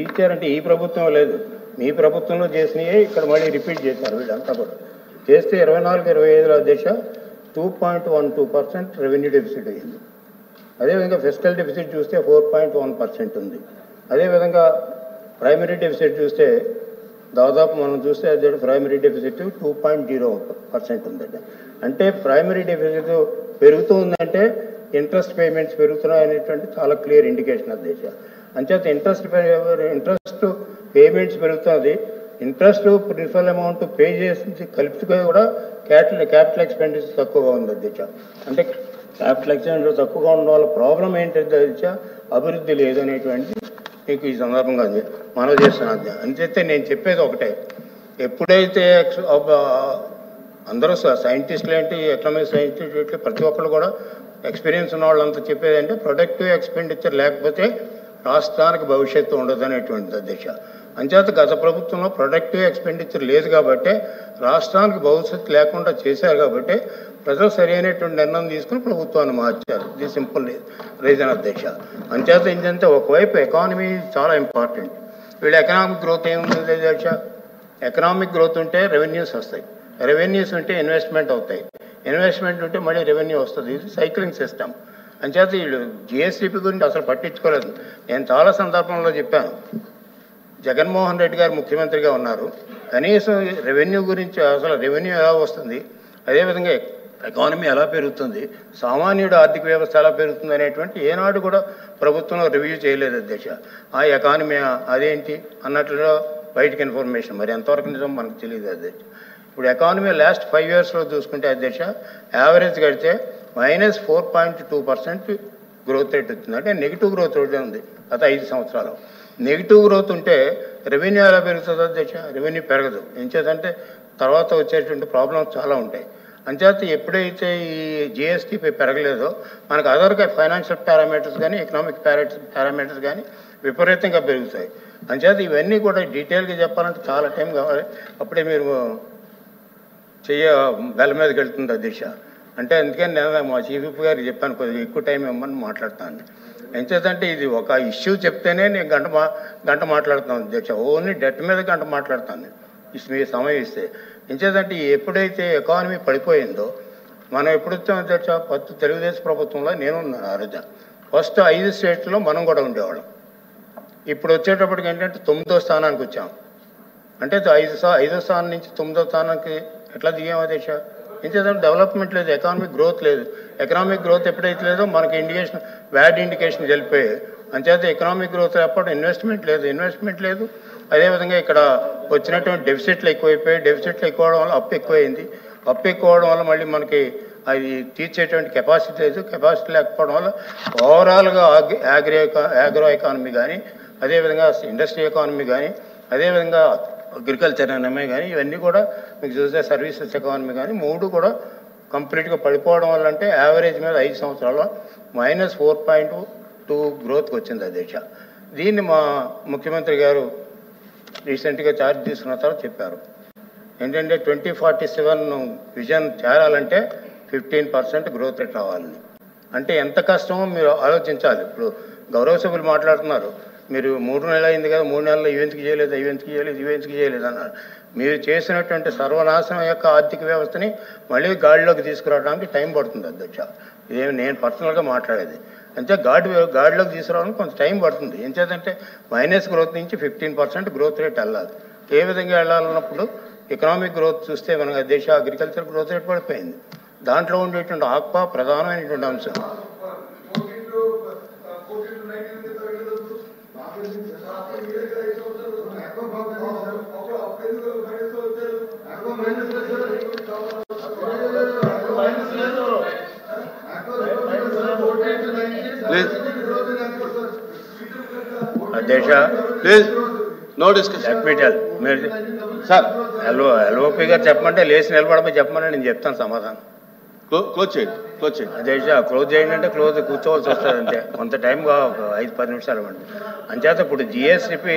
ఇచ్చారంటే ఈ ప్రభుత్వం లేదు, మీ ప్రభుత్వంలో చేసినవి ఇక్కడ మళ్ళీ రిపీట్ చేశారు వీళ్ళంతా కూడా. చేస్తే 24-25 అధ్యక్ష 2.12% రెవెన్యూ డెఫిసిట్ అయ్యింది. అదేవిధంగా ఫిస్కల్ డెఫిసిట్ చూస్తే 4.1% ఉంది. అదేవిధంగా ప్రైమరీ డెఫిసిట్ చూస్తే దాదాపు మనం చూస్తే అదే ప్రైమరీ డెఫిసిట్ 2.0% ఉందండి. అంటే ప్రైమరీ డెఫిసిట్ పెరుగుతూ ఉందంటే ఇంట్రెస్ట్ పేమెంట్స్ పెరుగుతున్నాయనేటువంటి చాలా క్లియర్ ఇండికేషన్ అధ్యక్ష. అంచేత ఇంట్రెస్ట్ పేమెంట్స్ పెరుగుతుంది. ఇంట్రెస్ట్ ప్రిన్సిపల్ అమౌంట్ పే చేసి కలిపితే కూడా క్యాపిటల్ ఎక్స్పెండిచర్ తక్కువగా ఉంది అధ్యక్ష. అంటే క్యాపిటల్ ఎక్స్పెండిచర్ తక్కువగా ఉండడం వల్ల ప్రాబ్లం ఏంటంటే అధ్యక్ష, అభివృద్ధి లేదనేటువంటి మీకు ఈ సందర్భంగా మనవి చేస్తున్నాను. అంతే నేను చెప్పేది ఒకటే, ఎప్పుడైతే అందరూ సైంటిస్టులు ఏంటి, ఎకనామిక్ సైంటిస్టులు ప్రతి ఒక్కరు కూడా ఎక్స్పీరియన్స్ ఉన్న వాళ్ళంతా చెప్పేది అంటే ప్రొడక్టివ్ ఎక్స్పెండిచర్ లేకపోతే రాష్ట్రానికి భవిష్యత్తు ఉండదు అనేటువంటిది అధ్యక్ష. అంచేత గత ప్రభుత్వంలో ప్రొడక్టివ్ ఎక్స్పెండిచర్ లేదు కాబట్టి రాష్ట్రానికి భవిష్యత్తు లేకుండా చేశారు కాబట్టి ప్రజలు సరైనటువంటి నిర్ణయం తీసుకుని ప్రభుత్వాన్ని మార్చారు. ఇది సింపుల్ రీజన్ అధ్యక్ష. అంచేత ఏంటంటే ఒకవైపు ఎకానమీ చాలా ఇంపార్టెంట్. వీళ్ళు ఎకనామిక్ గ్రోత్ ఏముంది అధ్యక్ష, ఎకనామిక్ గ్రోత్ ఉంటే రెవెన్యూస్ వస్తాయి, రెవెన్యూస్ ఉంటే ఇన్వెస్ట్మెంట్ అవుతాయి, ఇన్వెస్ట్మెంట్ ఉంటే మళ్ళీ రెవెన్యూ వస్తుంది. ఇది సైక్లింగ్ సిస్టమ్. అంచేత వీళ్ళు జిఎస్టిపి గురించి అసలు పట్టించుకోలేదు. నేను చాలా సందర్భంలో చెప్పాను, జగన్మోహన్ రెడ్డి గారు ముఖ్యమంత్రిగా ఉన్నారు, కనీసం రెవెన్యూ గురించి అసలు రెవెన్యూ ఎలా వస్తుంది, అదేవిధంగా ఎకానమీ ఎలా పెరుగుతుంది, సామాన్యుడు ఆర్థిక వ్యవస్థ ఎలా పెరుగుతుంది అనేటువంటి ఏనాడు కూడా ప్రభుత్వంలో రివ్యూ చేయలేదు అధ్యక్ష. ఆ ఎకానమీ అదేంటి అన్నట్లుగా బయటకు ఇన్ఫర్మేషన్ మరి ఎంతవరకు నిజం మనకు తెలియదు అధ్యక్ష. ఇప్పుడు ఎకానమీ లాస్ట్ 5 ఇయర్స్లో చూసుకుంటే అధ్యక్ష యావరేజ్ కడితే -4.2% గ్రోత్ రేట్ వచ్చింది. అంటే నెగిటివ్ గ్రోత్ రేట్ ఉంది గత 5 సంవత్సరాలు. నెగిటివ్ గ్రోత్ ఉంటే రెవెన్యూ ఎలా పెరుగుతుంది అధ్యక్ష? రెవెన్యూ పెరగదు. ఏం చేద్దంటే తర్వాత వచ్చేటువంటి ప్రాబ్లమ్స్ చాలా ఉంటాయి. అంచేత ఎప్పుడైతే ఈ జిఎస్టీ పెరగలేదో మనకు అదర్గా ఫైనాన్షియల్ పారామీటర్స్ కానీ ఎకనామిక్ పారామీటర్స్ కానీ విపరీతంగా పెరుగుతాయి. అంచేత ఇవన్నీ కూడా డీటెయిల్గా చెప్పాలంటే చాలా టైం కావాలి. అప్పుడే మీరు బెల్ల మీదకి వెళ్తుంది అధ్యక్ష. అంటే అందుకని నేను మా చీఫ్ విప్ గారికి చెప్పాను, కొద్దిగా ఎక్కువ టైం ఇవ్వమని మాట్లాడతాను. ఎంచేతంటే ఇది ఒక ఇష్యూ చెప్తేనే నేను గంట మాట్లాడుతాను అధ్యక్ష. ఓన్లీ డెట్ మీద గంట మాట్లాడతాను మీ సమయం ఇస్తే. ఎంచేతంటే ఎప్పుడైతే ఎకానమీ పడిపోయిందో మనం ఎప్పుడు వచ్చాం అధ్యక్ష, తెలుగుదేశం ప్రభుత్వంలో నేను ఆ రోజు ఫస్ట్ 5 స్టేట్స్లో మనం కూడా ఉండేవాళ్ళం. ఇప్పుడు వచ్చేటప్పటికి ఏంటంటే 9వ స్థానానికి వచ్చాం. అంటే 5వ స్థానం నుంచి 9వ స్థానానికి ఎట్లా దిగాం అధ్యక్ష? ఇంకేదంటే డెవలప్మెంట్ లేదు, ఎకనామిక్ గ్రోత్ లేదు. ఎకనామిక్ గ్రోత్ ఎప్పుడైతే లేదో మనకి ఇండికేషన్ బ్యాడ్ ఇండికేషన్ వెళ్ళిపోయాయి. అంచేత ఎకనామిక్ గ్రోత్ లేకపోవడం ఇన్వెస్ట్మెంట్ లేదు. అదేవిధంగా ఇక్కడ వచ్చినటువంటి డెఫిసిట్లు ఎక్కువైపోయాయి. డెఫిసిట్లు ఎక్కువడం వల్ల అప్పు ఎక్కువైంది. అప్పు ఎక్కువడం వల్ల మళ్ళీ మనకి అది తీర్చేటువంటి కెపాసిటీ లేదు. కెపాసిటీ లేకపోవడం వల్ల ఓవరాల్గా ఆగ్రో ఎకానమీ కానీ, అదేవిధంగా ఇండస్ట్రీ ఎకానమీ కానీ, అదేవిధంగా అగ్రికల్చర్ ఎకానమీ కానీ, ఇవన్నీ కూడా మీకు చూస్తే సర్వీసెస్ ఎకానమీ కానీ 3 కూడా కంప్లీట్గా పడిపోవడం వల్ల అంటే యావరేజ్ మీద 5 సంవత్సరాల్లో -4.2 గ్రోత్కి వచ్చింది అధ్యక్ష. దీన్ని మా ముఖ్యమంత్రి గారు రీసెంట్గా ఛార్జ్ తీసుకున్న తర్వాత చెప్పారు ఏంటంటే 2047 విజన్ చేరాలంటే 15% గ్రోత్ రేట్ రావాలని. అంటే ఎంత కష్టమో మీరు ఆలోచించాలి. ఇప్పుడు గౌరవ సభ్యులు మాట్లాడుతున్నారు, మీరు 3 నెలలు అయింది కదా, 3 నెలల్లో ఈవెంట్కి చేయలేదు అన్నారు. మీరు చేసినటువంటి సర్వనాశనం యొక్క ఆర్థిక వ్యవస్థని మళ్ళీ గాడిలోకి తీసుకురావడానికి టైం పడుతుంది అధ్యక్ష. ఇదేమి నేను పర్సనల్గా మాట్లాడేది. అంటే గాడిలోకి తీసుకురావడానికి కొంత టైం పడుతుంది. ఏం చేద్దంటే మైనస్ గ్రోత్ నుంచి 15% గ్రోత్ రేట్ వెళ్ళాలి. ఏ విధంగా వెళ్ళాలన్నప్పుడు ఎకనామిక్ గ్రోత్ చూస్తే మన దేశ అగ్రికల్చర్ గ్రోత్ రేట్ పడిపోయింది. దాంట్లో ఉండేటువంటి ఆక్వా ప్రధానమైనటువంటి అంశం. అధ్యక్ష please no discussion. Sir LOP గారు చెప్పమంటే లేచి నిలబడమని చెప్పమని నేను చెప్తాను సమాధానం. క్లోజ్ చేయండి. అధ్యక్ష క్లోజ్ చేయండి అంటే కూర్చోవలసి వస్తుంది. అంతే కొంత టైం ఒక 5-10 నిమిషాలు ఇవ్వండి. అంచేత ఇప్పుడు జిఎస్టిపి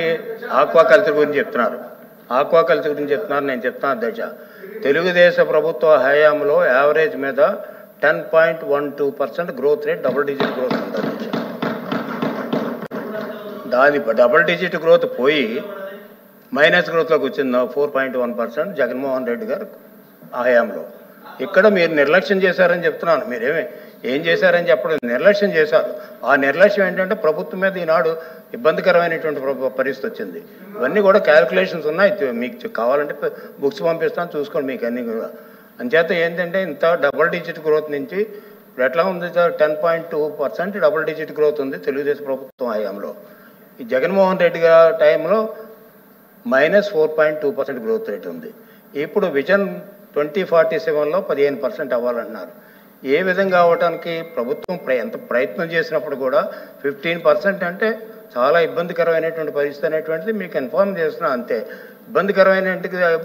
ఆక్వాకల్చర్ గురించి చెప్తున్నారు. నేను చెప్తాను అధ్యక్ష, తెలుగుదేశం ప్రభుత్వ హయాంలో యావరేజ్ మీద 10.12% growth rate, double digit growth ఉంది అధ్యక్ష. అది డబుల్ డిజిట్ గ్రోత్ పోయి మైనస్ గ్రోత్లోకి వచ్చింది 4.1% జగన్మోహన్ రెడ్డి గారు హయాంలో. ఇక్కడ మీరు నిర్లక్ష్యం చేశారని చెప్తున్నాను. ఏం చేశారని చెప్పడం, నిర్లక్ష్యం చేశారు. ఆ నిర్లక్ష్యం ఏంటంటే ప్రభుత్వం మీద ఈనాడు ఇబ్బందికరమైనటువంటి పరిస్థితి వచ్చింది. ఇవన్నీ కూడా క్యాలిక్యులేషన్స్ ఉన్నాయి, మీకు కావాలంటే బుక్స్ పంపిస్తాను చూసుకోండి మీకు అన్నీ కూడా. అంచేత ఏంటంటే ఇంత డబుల్ డిజిట్ గ్రోత్ నుంచి ఇప్పుడు ఎట్లా ఉంది సార్, 10.2% డబుల్ డిజిట్ గ్రోత్ ఉంది తెలుగుదేశం ప్రభుత్వం హయాంలో. ఈ జగన్మోహన్ రెడ్డి గారి టైంలో -4.2% గ్రోత్ రేట్ ఉంది. ఇప్పుడు విజన్ 2047లో 15% అవ్వాలన్నారు. ఏ విధంగా అవ్వడానికి ప్రభుత్వం ఎంత ప్రయత్నం చేసినప్పుడు కూడా 15% అంటే చాలా ఇబ్బందికరమైనటువంటి పరిస్థితి అనేటువంటిది మీకు ఇన్ఫార్మ్ చేస్తున్నా. అంతే, ఇబ్బందికరమైన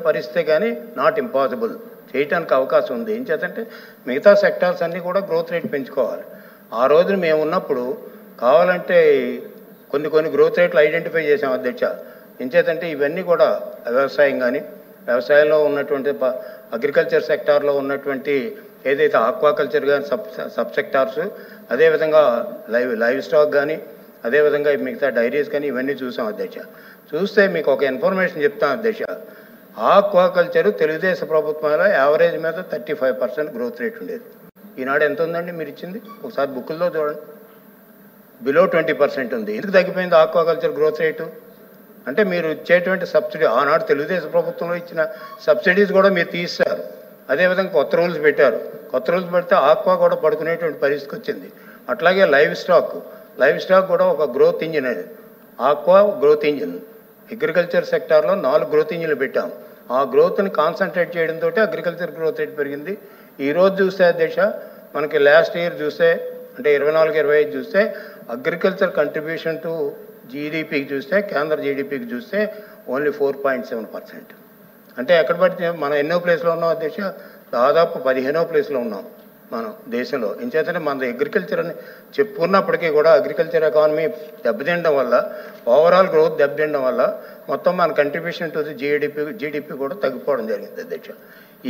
పరిస్థితి కానీ నాట్ ఇంపాసిబుల్, చేయటానికి అవకాశం ఉంది. ఏం చేతంటే మిగతా సెక్టార్స్ అన్నీ కూడా గ్రోత్ రేట్ పెంచుకోవాలి. ఆ రోజున మేము ఉన్నప్పుడు కావాలంటే కొన్ని గ్రోత్ రేట్లు ఐడెంటిఫై చేసాం అధ్యక్ష. ఏం చేతంటే ఇవన్నీ కూడా వ్యవసాయం కానీ, వ్యవసాయంలో ఉన్నటువంటి అగ్రికల్చర్ సెక్టార్లో ఉన్నటువంటి ఏదైతే ఆక్వాకల్చర్ కానీ సబ్ సెక్టార్స్, అదేవిధంగా లైవ్ స్టాక్ కానీ, అదేవిధంగా మిగతా డైరీస్ కానీ ఇవన్నీ చూసాం అధ్యక్ష. చూస్తే మీకు ఒక ఇన్ఫర్మేషన్ చెప్తాను అధ్యక్ష. ఆక్వాకల్చర్ తెలుగుదేశం ప్రభుత్వంలో యావరేజ్ మీద 35% గ్రోత్ రేట్ ఉండేది. ఈనాడు ఎంత ఉందండి మీరు ఇచ్చింది? ఒకసారి బుక్కుల్లో చూడండి, బిలో 20% ఉంది. ఎందుకు తగ్గిపోయింది ఆక్వాకల్చర్ గ్రోత్ రేటు? అంటే మీరు ఇచ్చేటువంటి సబ్సిడీ, ఆనాడు తెలుగుదేశం ప్రభుత్వంలో ఇచ్చిన సబ్సిడీస్ కూడా మీరు తీస్తారు. అదేవిధంగా కొత్త రూల్స్ పెట్టారు. కొత్త రూల్స్ పెడితే ఆక్వా కూడా పడుకునేటువంటి పరిస్థితికి వచ్చింది. అట్లాగే లైవ్ స్టాక్ కూడా ఒక గ్రోత్ ఇంజిన్ అనేది. ఆక్వా గ్రోత్ ఇంజిన్, అగ్రికల్చర్ సెక్టార్లో 4 గ్రోత్ ఇంజిన్లు పెట్టాం. ఆ గ్రోత్ని కాన్సన్ట్రేట్ చేయడంతో అగ్రికల్చర్ గ్రోత్ రేట్ పెరిగింది. ఈరోజు చూస్తే అధ్యక్ష, మనకి లాస్ట్ ఇయర్ చూస్తే అంటే 24-25 చూస్తే అగ్రికల్చర్ కంట్రిబ్యూషన్ టు జీడిపికి చూస్తే, కేంద్ర జీడిపికి చూస్తే ఓన్లీ 4.7%. అంటే ఎక్కడ పడితే మనం ఎన్నో ప్లేస్లో ఉన్నాం అధ్యక్ష? దాదాపు 15వ ప్లేస్లో ఉన్నాం మనం దేశంలో. ఎంచేతంటే మన అగ్రికల్చర్ అని చెప్పుకున్నప్పటికీ కూడా అగ్రికల్చర్ ఎకానమీ దెబ్బతినడం వల్ల, ఓవరాల్ గ్రోత్ దెబ్బతినడం వల్ల మొత్తం మన కంట్రిబ్యూషన్ టు జీడిపి కూడా తగ్గిపోవడం జరిగింది అధ్యక్ష.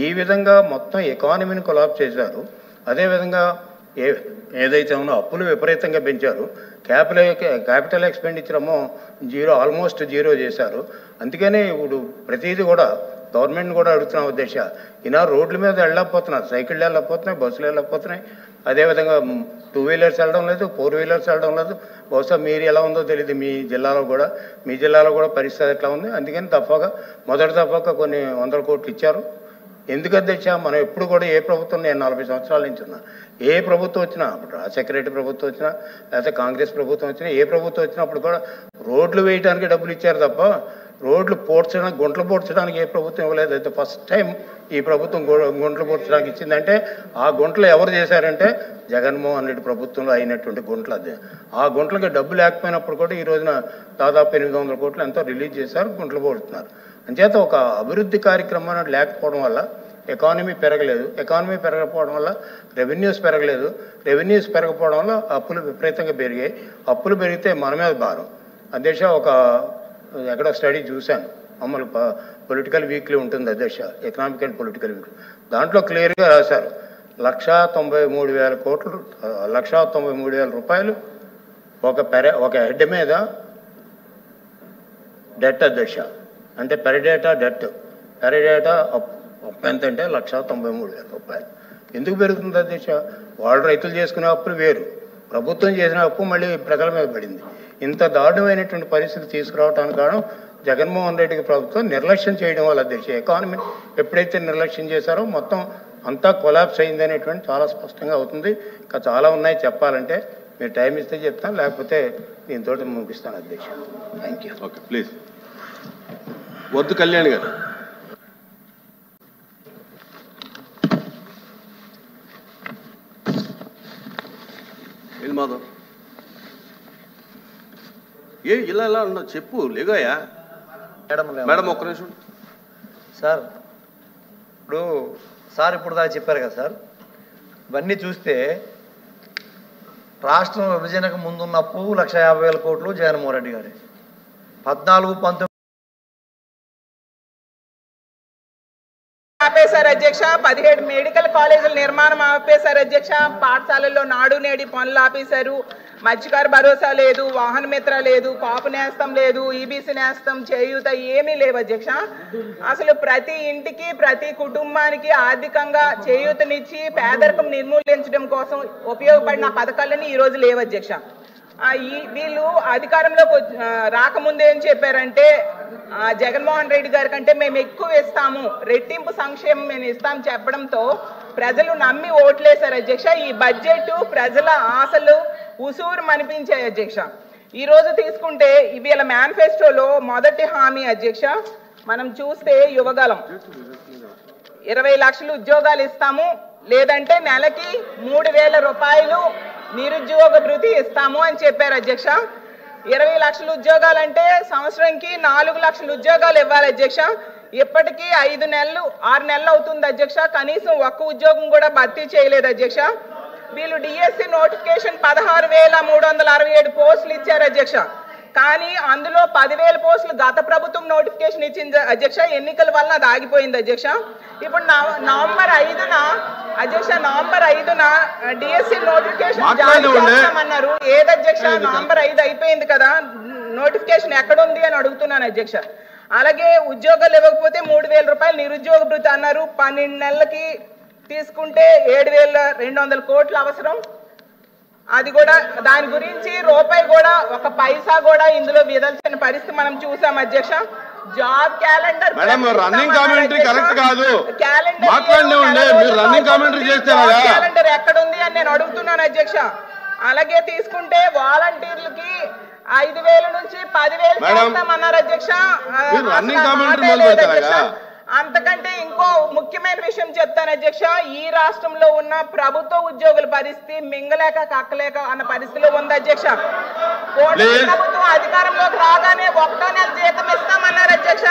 ఈ విధంగా మొత్తం ఎకానమీని కొలాప్స్ చేశారు. అదేవిధంగా ఏదైతే ఉందో అప్పులు విపరీతంగా పెంచారు. క్యాపిటల్ ఎక్స్పెండిచర్ ఆల్మోస్ట్ జీరో చేశారు. అందుకనే ఇప్పుడు ప్రతిదీ కూడా గవర్నమెంట్ కూడా అడుగుతున్నాం ఉద్దేశ. ఈయన రోడ్ల మీద వెళ్ళకపోతున్నారు, సైకిళ్ళు వెళ్ళకపోతున్నాయి, బస్సులు వెళ్ళకపోతున్నాయి. అదేవిధంగా 2 వీలర్స్ వెళ్ళడం లేదు, 4 వీలర్స్ వెళ్ళడం లేదు. బహుశా మీరు ఎలా ఉందో తెలియదు, మీ జిల్లాలో కూడా పరిస్థితి ఎట్లా ఉంది. అందుకని మొదటి దఫాగా కొన్ని 100 కోట్లు ఇచ్చారు. ఎందుకు అధ్యక్ష, మనం ఎప్పుడు కూడా ఏ ప్రభుత్వం, నేను 40 సంవత్సరాల నుంచి ఉన్నా, ఏ ప్రభుత్వం వచ్చినా, అప్పుడు రాజశేఖర రెడ్డి ప్రభుత్వం వచ్చినా, లేకపోతే కాంగ్రెస్ ప్రభుత్వం వచ్చినా, ఏ ప్రభుత్వం వచ్చినప్పుడు కూడా రోడ్లు వేయడానికి డబ్బులు ఇచ్చారు తప్ప రోడ్లు గుంటలు పోడ్చడానికి ఏ ప్రభుత్వం ఇవ్వలేదు. అయితే ఫస్ట్ టైం ఈ ప్రభుత్వం గుంటలు పోడ్చడానికి ఇచ్చిందంటే ఆ గుంటలు ఎవరు చేశారంటే జగన్మోహన్ రెడ్డి ప్రభుత్వంలో అయినటువంటి గుంటలు. అదే ఆ గుంటలకి డబ్బు లేకపోయినప్పుడు కూడా ఈ రోజున దాదాపు 800 కోట్లు ఎంతో రిలీజ్ చేశారు, గుంటలు పోడుతున్నారు. అంచేత ఒక అభివృద్ధి కార్యక్రమం లేకపోవడం వల్ల ఎకానమీ పెరగలేదు. ఎకానమీ పెరగకపోవడం వల్ల రెవెన్యూస్ పెరగలేదు. రెవెన్యూస్ పెరగకపోవడం వల్ల అప్పులు విపరీతంగా పెరిగాయి. అప్పులు పెరిగితే మన మీద భారం. అధ్యక్ష, ఎక్కడో స్టడీ చూశాను, మమ్మల్ని పొలిటికల్ వీక్లీ ఉంటుంది అధ్యక్ష, ఎకనామిక్ అండ్ పొలిటికల్ వీక్లీ. దాంట్లో క్లియర్గా రాశారు, 1,93,000 కోట్లు, 1,93,000 రూపాయలు ఒక హెడ్ మీద డెట్ అధ్యక్ష. అంటే పెరిడేటా అప్పు ఎంత అంటే 1,93,000 రూపాయలు. ఎందుకు పెరుగుతుంది అధ్యక్ష? వాళ్ళు రైతులు చేసుకునే అప్పులు వేరు, ప్రభుత్వం చేసిన అప్పు మళ్ళీ ప్రజల మీద పడింది. ఇంత దారుణమైనటువంటి పరిస్థితి తీసుకురావడానికి కారణం జగన్మోహన్ రెడ్డి ప్రభుత్వం నిర్లక్ష్యం చేయడం వల్ల అధ్యక్ష. ఎకానమీ ఎప్పుడైతే నిర్లక్ష్యం చేశారో మొత్తం అంతా కొలాప్స్ అయింది అనేటువంటి చాలా స్పష్టంగా అవుతుంది. ఇంకా చాలా ఉన్నాయి చెప్పాలంటే, మీరు టైం ఇస్తే చెప్తాను, లేకపోతే దీంతో ముగిస్తాను అధ్యక్ష. Thank you. Okay, please. వద్దు కళ్యాణ్ గారు. మాధవ్ ఇలా ఉన్నావు చెప్పు. లేగాయా మేడం, ఒక్క నిమిషం సార్. ఇప్పుడు దాకా చెప్పారు కదా సార్, ఇవన్నీ చూస్తే రాష్ట్రం విభజనకు ముందున్న అప్పు 1,50,000 కోట్లు జగన్మోహన్ రెడ్డి గారి 14-19 ఆపేశారు అధ్యక్ష. 17 మెడికల్ కాలేజీల నిర్మాణం ఆపేశారు అధ్యక్ష. పాఠశాలల్లో నాడు నేడి పనులు ఆపేశారు. మత్స్యకార భరోసా లేదు, వాహన మిత్ర లేదు, కాపు నేస్తం లేదు, ఈబీసీ నేస్తం, చేయూత ఏమీ లేవు అధ్యక్ష. అసలు ప్రతి ఇంటికి ప్రతి కుటుంబానికి ఆర్థికంగా చేయూతనిచ్చి పేదరికం నిర్మూలించడం కోసం ఉపయోగపడిన పథకాలన్నీ ఈ రోజు లేవు అధ్యక్ష. వీళ్ళు అధికారంలోకి రాకముందే ఏం చెప్పారంటే జగన్మోహన్ రెడ్డి గారి కంటే మేము ఎక్కువ ఇస్తాము, రెట్టింపు సంక్షేమం మేము ఇస్తాం చెప్పడంతో ప్రజలు నమ్మి ఓట్లేశారు అధ్యక్ష. ఈ బడ్జెట్ ప్రజల ఆశలు ఉసూరు అనిపించాయి అధ్యక్ష. ఈ రోజు తీసుకుంటే వీళ్ళ మేనిఫెస్టోలో మొదటి హామీ అధ్యక్ష మనం చూస్తే యువగలం 20 లక్షలు ఉద్యోగాలు ఇస్తాము, లేదంటే నెలకి 3,000 రూపాయలు నిరుద్యోగ భృతి ఇస్తాము అని చెప్పారు అధ్యక్ష. 20 లక్షల ఉద్యోగాలు అంటే సంవత్సరంకి 4 లక్షల ఉద్యోగాలు ఇవ్వాలి అధ్యక్ష. ఇప్పటికీ 5 నెలలు 6 నెలలు అవుతుంది అధ్యక్ష. కనీసం ఒక్క ఉద్యోగం కూడా భర్తీ చేయలేదు అధ్యక్ష. వీళ్ళు డిఎస్సి నోటిఫికేషన్ 16,367 పోస్టులు ఇచ్చారు అధ్యక్ష. కానీ అందులో 10,000 పోస్టులు గత ప్రభుత్వం నోటిఫికేషన్ ఇచ్చింది అధ్యక్ష. ఎన్నికల వల్ల అది ఆగిపోయింది అధ్యక్ష. ఇప్పుడు నవంబర్ 5న అధ్యక్ష డిఎస్సి నోటిఫికేషన్ జారీ చేస్తామన్నారు. ఏది అధ్యక్ష? నవంబర్ 5 అయిపోయింది కదా, నోటిఫికేషన్ ఎక్కడుంది అని అడుగుతున్నాను అధ్యక్ష. అలాగే ఉద్యోగాలు ఇవ్వకపోతే 3,000 రూపాయలు నిరుద్యోగ భృతి అన్నారు. 12 నెలలకి తీసుకుంటే 7,200 కోట్లు అవసరం. అది కూడా దాని గురించి రూపాయి కూడా ఒక పైసా కూడా ఇందులో విదల్చిన పరిస్థితి మనం చూసాం అధ్యక్ష. Job calendar running commentary correct కాదు, క్యాలెండర్ ఎక్కడుంది అని నేను అడుగుతున్నాను అధ్యక్ష. అలాగే తీసుకుంటే వాలంటీర్లకి 5,000 నుంచి 10,000 చేస్తామన్నారు అధ్యక్ష. అంతకంటే ఇంకో ముఖ్యమైన విషయం చెప్తాను అధ్యక్ష. ఈ రాష్ట్రంలో ఉన్న ప్రభుత్వ ఉద్యోగుల పరిస్థితి మింగలేక కక్కలేక అన్న పరిస్థితిలో ఉంది అధ్యక్ష. ప్రభుత్వం అధికారంలోకి రాగానే 1వ నెల జీతం ఇస్తామన్నారు అధ్యక్ష.